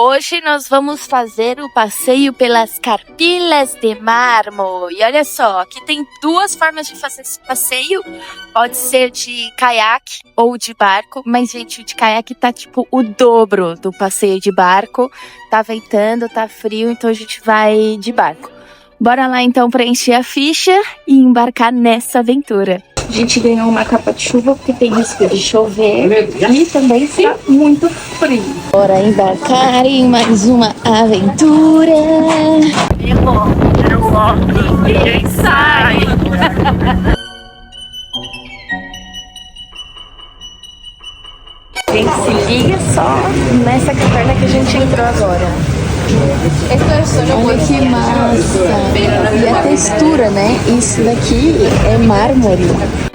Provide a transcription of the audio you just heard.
Hoje nós vamos fazer o passeio pelas Carpilhas de Mármore. E olha só, aqui tem duas formas de fazer esse passeio. Pode ser de caiaque ou de barco. Mas, gente, o de caiaque tá tipo o dobro do passeio de barco. Tá ventando, tá frio, então a gente vai de barco. Bora lá então preencher a ficha e embarcar nessa aventura. A gente ganhou uma capa de chuva porque tem risco de chover e também está muito frio. Bora embarcar em mais uma aventura. Ninguém sai. Gente, se liga só nessa caverna que a gente entrou agora. Olha que massa! E a textura, né? Isso daqui é mármore.